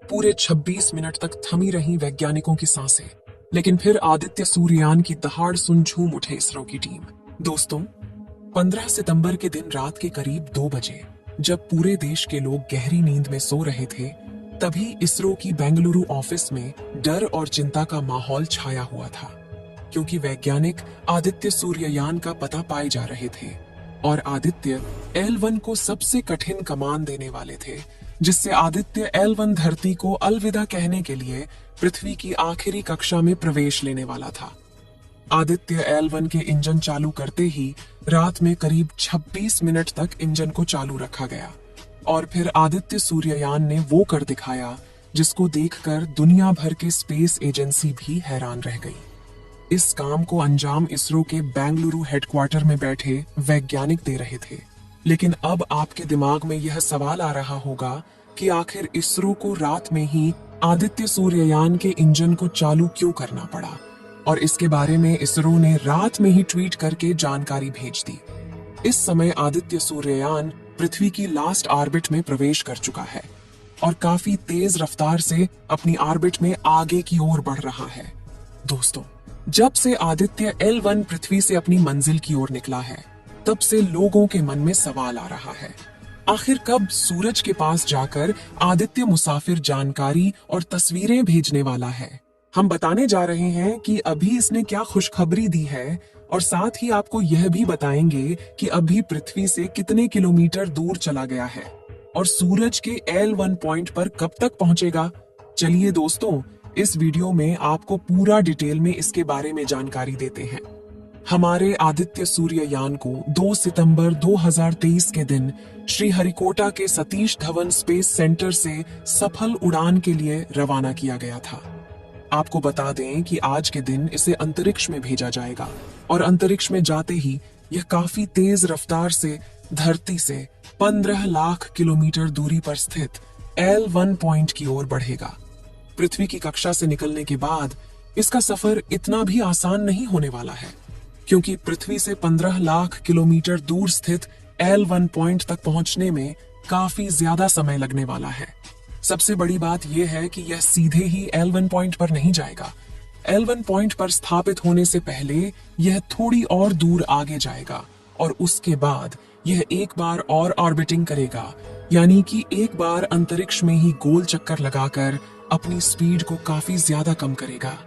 पूरे 26 मिनट तक थमी रहीं वैज्ञानिकों की सांसें। लेकिन फिर आदित्य सूर्ययान की दहाड़ सुन झूम उठे इसरो की टीम। दोस्तों, 15 सितंबर के दिन रात के करीब 2 बजे, जब पूरे देश के लोग गहरी नींद में सो रहे थे, तभी इसरो की बेंगलुरु ऑफिस में डर और चिंता का माहौल छाया हुआ था। क्योंकि वैज्ञानिक आदित्य सूर्ययान का पता पाए जा रहे थे और आदित्य L1 को सबसे कठिन कमान देने वाले थे, जिससे आदित्य L1 धरती को अलविदा कहने के लिए पृथ्वी की आखिरी कक्षा में प्रवेश लेने वाला था। आदित्य L1 के इंजन चालू करते ही रात में करीब 26 मिनट तक इंजन को चालू रखा गया और फिर आदित्य सूर्ययान ने वो कर दिखाया जिसको देखकर दुनिया भर के स्पेस एजेंसी भी हैरान रह गई। इस काम को अंजाम इसरो के बेंगलुरु हेडक्वार्टर में बैठे वैज्ञानिक दे रहे थे। लेकिन अब आपके दिमाग में यह सवाल आ रहा होगा कि आखिर इसरो को रात में ही आदित्य सूर्ययान के इंजन को चालू क्यों करना पड़ा, और इसके बारे में इसरो ने रात में ही ट्वीट करके जानकारी भेज दी। इस समय आदित्य सूर्ययान पृथ्वी की लास्ट ऑर्बिट में प्रवेश कर चुका है और काफी तेज रफ्तार से अपनी ऑर्बिट में आगे की ओर बढ़ रहा है। दोस्तों, जब से आदित्य L1 पृथ्वी से अपनी मंजिल की ओर निकला है, तब से लोगों के मन में सवाल आ रहा है, आखिर कब सूरज के पास जाकर आदित्य मुसाफिर जानकारी और तस्वीरें भेजने वाला है। हम बताने जा रहे हैं कि अभी इसने क्या खुशखबरी दी है और साथ ही आपको यह भी बताएंगे कि अभी पृथ्वी से कितने किलोमीटर दूर चला गया है और सूरज के L1 पॉइंट पर कब तक पहुंचेगा। चलिए दोस्तों, इस वीडियो में आपको पूरा डिटेल में इसके बारे में जानकारी देते हैं। हमारे आदित्य सूर्ययान को 2 सितंबर 2023 के दिन श्रीहरिकोटा के सतीश धवन स्पेस सेंटर से सफल उड़ान के लिए रवाना किया गया था। आपको बता दें कि आज के दिन इसे अंतरिक्ष में भेजा जाएगा और अंतरिक्ष में जाते ही यह काफी तेज रफ्तार से धरती से 15 लाख किलोमीटर दूरी पर स्थित L1 पॉइंट की ओर बढ़ेगा। पृथ्वी की कक्षा से निकलने के बाद इसका सफर इतना भी आसान नहीं होने वाला है, क्योंकि पृथ्वी से 15 लाख किलोमीटर दूर स्थित L1 पॉइंट तक पहुंचने में काफी ज्यादा समय लगने वाला है। सबसे बड़ी बात यह है कि यह सीधे ही L1 पॉइंट पर नहीं जाएगा। L1 पॉइंट पर स्थापित होने से पहले यह थोड़ी और दूर आगे जाएगा और उसके बाद यह एक बार और ऑर्बिटिंग करेगा, यानी कि एक बार अंतरिक्ष में ही गोल चक्कर लगाकर अपनी स्पीड को काफी ज्यादा कम करेगा,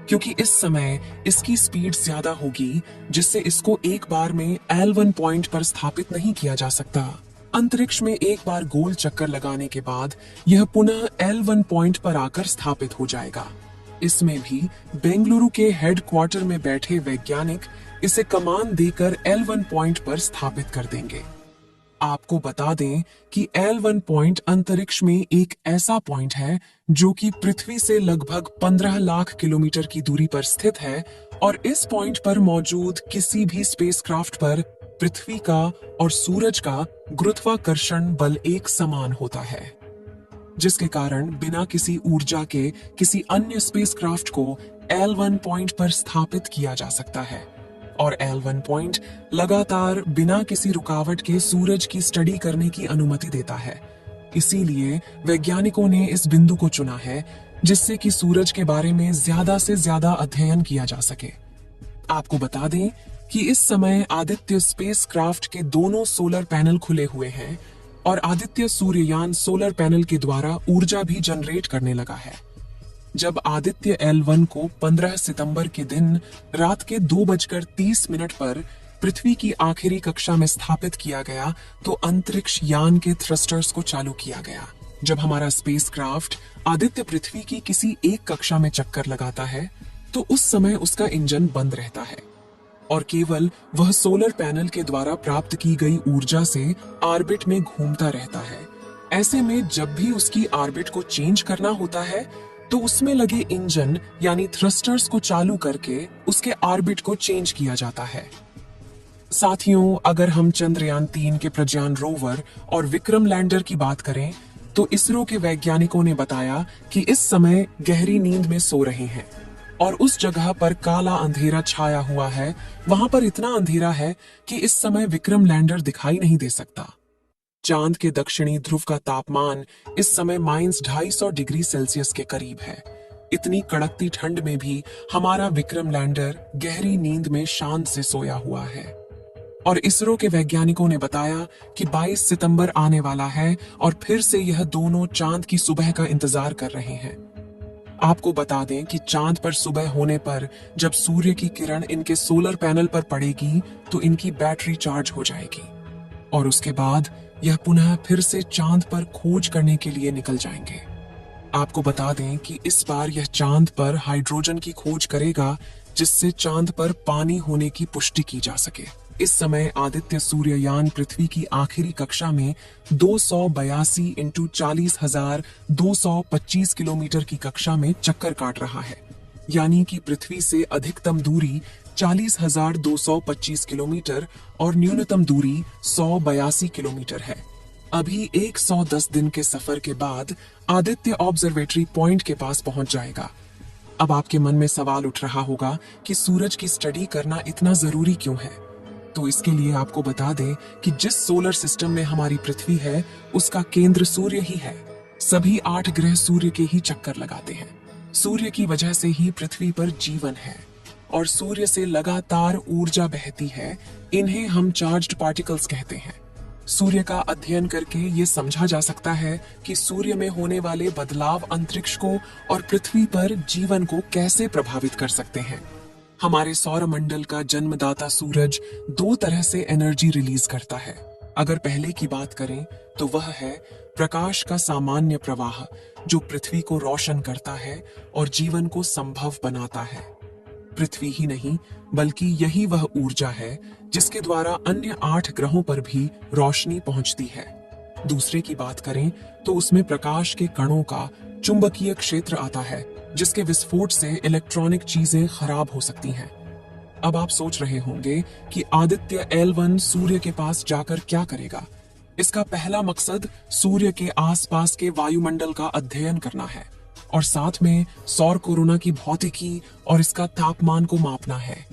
क्योंकि इस समय इसकी स्पीड ज्यादा होगी, जिससे इसको एक बार में L1 पॉइंट पर स्थापित नहीं किया जा सकता। अंतरिक्ष में एक बार गोल चक्कर लगाने के बाद यह पुनः L1 पॉइंट पर आकर स्थापित हो जाएगा। इसमें भी बेंगलुरु के हेडक्वार्टर में बैठे वैज्ञानिक इसे कमान देकर L1 पॉइंट पर स्थापित कर देंगे। आपको बता दें कि L1 पॉइंट अंतरिक्ष में एक ऐसा पॉइंट है जो कि पृथ्वी से लगभग 15 लाख किलोमीटर की दूरी पर स्थित है और इस पॉइंट पर मौजूद किसी भी स्पेसक्राफ्ट पर पृथ्वी का और सूरज का गुरुत्वाकर्षण बल एक समान होता है, जिसके कारण बिना किसी ऊर्जा के किसी अन्य स्पेसक्राफ्ट को L1 पॉइंट पर स्थापित किया जा सकता है और L1 पॉइंट लगातार बिना किसी रुकावट के सूरज की स्टडी करने की अनुमति देता है। इसीलिए वैज्ञानिकों ने इस बिंदु को चुना है, जिससे कि सूरज के बारे में ज्यादा से ज्यादा अध्ययन किया जा सके। आपको बता दें कि इस समय आदित्य स्पेसक्राफ्ट के दोनों सोलर पैनल खुले हुए हैं और आदित्य सूर्ययान सोलर पैनल के द्वारा ऊर्जा भी जनरेट करने लगा है। जब आदित्य L1 को 15 सितंबर के दिन रात के 2:30 पर पृथ्वी की आखिरी कक्षा में स्थापित किया गया, तो अंतरिक्ष यान के थ्रस्टर्स को चालू किया गया। जब हमारा स्पेसक्राफ्ट आदित्य पृथ्वी की किसी एक कक्षा में चक्कर लगाता है, तो उस समय उसका इंजन बंद रहता है और केवल वह सोलर पैनल के द्वारा प्राप्त की गई ऊर्जा से ऑर्बिट में घूमता रहता है। ऐसे में जब भी उसकी ऑर्बिट को चेंज करना होता है, तो उसमें लगे इंजन यानी थ्रस्टर्स को चालू करके उसके ऑर्बिट को चेंज किया जाता है। साथियों, अगर हम चंद्रयान 3 के प्रज्ञान रोवर और विक्रम लैंडर की बात करें, तो इसरो के वैज्ञानिकों ने बताया कि इस समय गहरी नींद में सो रहे हैं और उस जगह पर काला अंधेरा छाया हुआ है। वहां पर इतना अंधेरा है कि इस समय विक्रम लैंडर दिखाई नहीं दे सकता। चांद के दक्षिणी ध्रुव का तापमान इस समय -250 डिग्री सेल्सियस के करीब है। इतनी कड़कती ठंड में भी हमारा विक्रम लैंडर गहरी नींद में शांत से सोया हुआ है। और इसरो के वैज्ञानिकों ने बताया कि 22 सितंबर आने वाला है और फिर से यह दोनों चांद की सुबह का इंतजार कर रहे हैं। आपको बता दें कि चांद पर सुबह होने पर जब सूर्य की किरण इनके सोलर पैनल पर पड़ेगी तो इनकी बैटरी चार्ज हो जाएगी और उसके बाद यह पुनः फिर से चांद पर खोज करने के लिए निकल जाएंगे। आपको बता दें कि इस बार यह चांद पर हाइड्रोजन की खोज करेगा जिससे चांद पर पानी होने की पुष्टि की जा सके। इस समय आदित्य सूर्ययान पृथ्वी की आखिरी कक्षा में 282 इंटू 40,225 किलोमीटर की कक्षा में चक्कर काट रहा है, यानी कि पृथ्वी से अधिकतम दूरी 40,225 किलोमीटर और न्यूनतम दूरी 182 किलोमीटर है। अभी 110 दिन के सफर के बाद आदित्य ऑब्जर्वेटरी पॉइंट के पास पहुंच जाएगा। अब आपके मन में सवाल उठ रहा होगा कि सूरज की स्टडी करना इतना जरूरी क्यों है? तो इसके लिए आपको बता दें कि जिस सोलर सिस्टम में हमारी पृथ्वी है उसका केंद्र सूर्य ही है। सभी 8 ग्रह सूर्य के ही चक्कर लगाते हैं। सूर्य की वजह से ही पृथ्वी पर जीवन है और सूर्य से लगातार ऊर्जा बहती है। इन्हें हम चार्ज्ड पार्टिकल्स कहते हैं। सूर्य का अध्ययन करके ये समझा जा सकता है कि सूर्य में होने वाले बदलाव अंतरिक्ष को और पृथ्वी पर जीवन को कैसे प्रभावित कर सकते हैं। हमारे सौरमंडल का जन्मदाता सूरज 2 तरह से एनर्जी रिलीज करता है। अगर पहले की बात करें तो वह है प्रकाश का सामान्य प्रवाह जो पृथ्वी को रोशन करता है और जीवन को संभव बनाता है। पृथ्वी ही नहीं बल्कि यही वह ऊर्जा है जिसके द्वारा अन्य 8 ग्रहों पर भी रोशनी पहुंचती है। दूसरे की बात करें तो उसमें प्रकाश के कणों का चुंबकीय क्षेत्र आता है जिसके विस्फोट से इलेक्ट्रॉनिक चीजें खराब हो सकती हैं। अब आप सोच रहे होंगे कि आदित्य L1 सूर्य के पास जाकर क्या करेगा। इसका पहला मकसद सूर्य के आसपास के वायुमंडल का अध्ययन करना है और साथ में सौर कोरोना की भौतिकी और इसका तापमान को मापना है।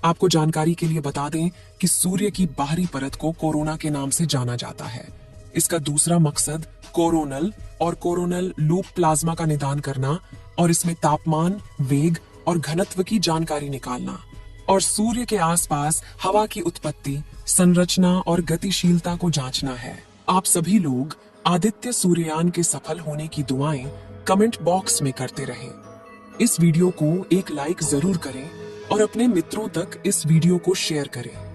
आपको जानकारी के लिए बता दें कि सूर्य की बाहरी परत को कोरोना के नाम से जाना जाता है। इसका दूसरा मकसद कोरोनल और कोरोनल लूप प्लाज्मा का निदान करना और इसमें तापमान, वेग और घनत्व की जानकारी निकालना और सूर्य के आसपास हवा की उत्पत्ति, संरचना और गतिशीलता को जांचना है। आप सभी लोग आदित्य सूर्ययान के सफल होने की दुआएं कमेंट बॉक्स में करते रहें। इस वीडियो को एक लाइक जरूर करें और अपने मित्रों तक इस वीडियो को शेयर करें।